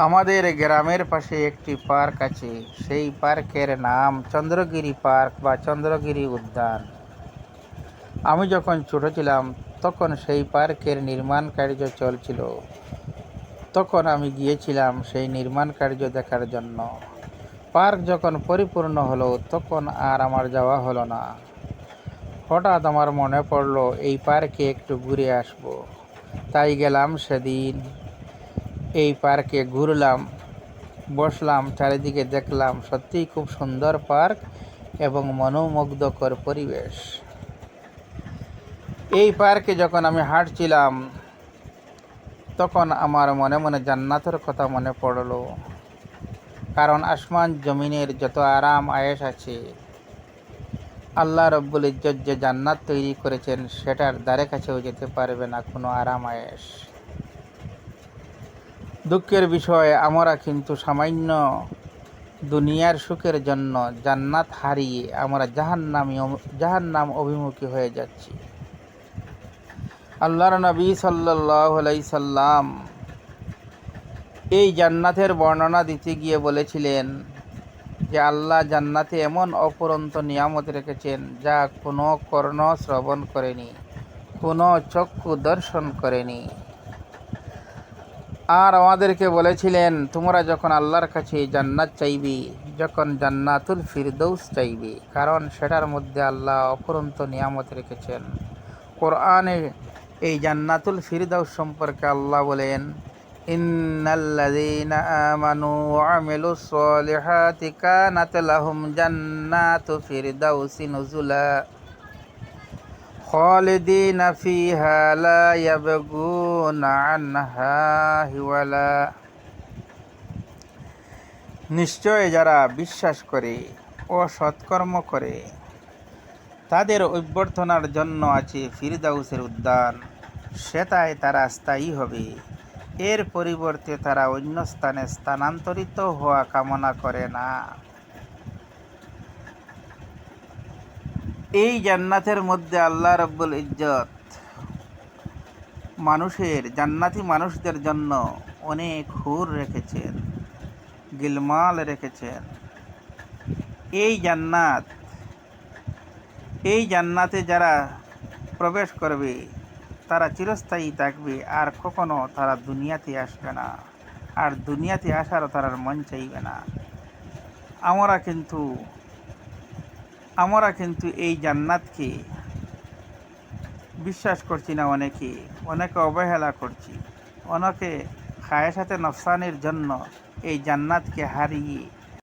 আমাদের গ্রামের পাশে একটি পার্ক আছে। সেই পার্কের নাম চন্দ্রগিরি পার্ক বা চন্দ্রগিরি উদ্যান। আমি যখন ছোট ছিলাম তখন সেই পার্কের নির্মাণ কার্য চলছিল। তখন আমি গিয়েছিলাম সেই নির্মাণ কার্য দেখার জন্য। পার্ক যখন পরিপূর্ণ হলো তখন আর আমার যাওয়া হলো না। হঠাৎ আমার মনে পড়লো এই পার্কে একটু ঘুরে আসব। তাই গেলাম সেদিন। এই পার্কে ঘুরলাম, বসলাম, চারিদিকে দেখলাম। সত্যিই খুব সুন্দর পার্ক এবং মনোমুগ্ধকর পরিবেশ। এই পার্কে যখন আমি হাঁটছিলাম তখন আমার মনে মনে জান্নাতের কথা মনে পড়লো। কারণ আসমান জমিনের যত আরাম আয়েশ আছে, আল্লাহ রব্বুল ইজ্জত যে জান্নাত তৈরি করেছেন সেটার দ্বারে কাছেও যেতে পারবে না কোনো আরাম আয়েশ। দুঃখের বিষয়, আমরা কিন্তু সামান্য দুনিয়ার সুখের জন্য জান্নাত হারিয়ে আমরা জাহান্নাম অভিমুখী হয়ে যাচ্ছি। আল্লাহর নবী সাল্লাল্লাহু আলাইহি সাল্লাম এই জান্নাতের বর্ণনা দিতে গিয়ে বলেছিলেন যে আল্লাহ জান্নাতে এমন অপরন্ত নিয়ামত রেখেছেন যা কোনো কর্ণ শ্রবণ করেনি, কোনো চক্ষু দর্শন করেনি। আর আমাদেরকে বলেছিলেন, তোমরা যখন আল্লাহর কাছে জান্নাত চাইবে, যখন জান্নাতুল ফিরদৌস চাইবে, কারণ সেটার মধ্যে আল্লাহ অপরন্ত নিয়ামত রেখেছেন। কোরআনে এই জান্নাতুল ফিরদৌস সম্পর্কে আল্লাহ বলেন, ইন্নাল্লাযীনা আমানু ওয়া আমিলুস সলিহাতি কানাত লাহুম জান্নাতু ফিরদাউসি নুজুলা খালিদিনা ফিহা লা ইয়াবগুনা আনহা হিওয়ালা। নিশ্চয় যারা বিশ্বাস করে ও সৎকর্ম করে তাদের অভ্যর্থনার জন্য আছে ফিরদাউসের উদ্যান। সেটায় তারা স্থায়ী হবে। এর পরিবর্তে তারা অন্য স্থানে স্থানান্তরিত হওয়া কামনা করে না। এই জান্নাতের মধ্যে আল্লাহ রব্বুল ইজ্জত জান্নাতি মানুষদের জন্য অনেক হুর রেখেছেন, গিলমাল রেখেছেন। এই জান্নাতে যারা প্রবেশ করবে তারা চিরস্থায়ী থাকবে, আর কখনো তারা দুনিয়াতে আসবে না, আর দুনিয়াতে আসারও তারা মন চাইবে না। আমরা কিন্তু এই জান্নাতকে বিশ্বাস করছি না। অনেকে অবহেলা করছি। অনেকে খায়েশাতে নফসানির জন্য এই জান্নাতকে হারিয়ে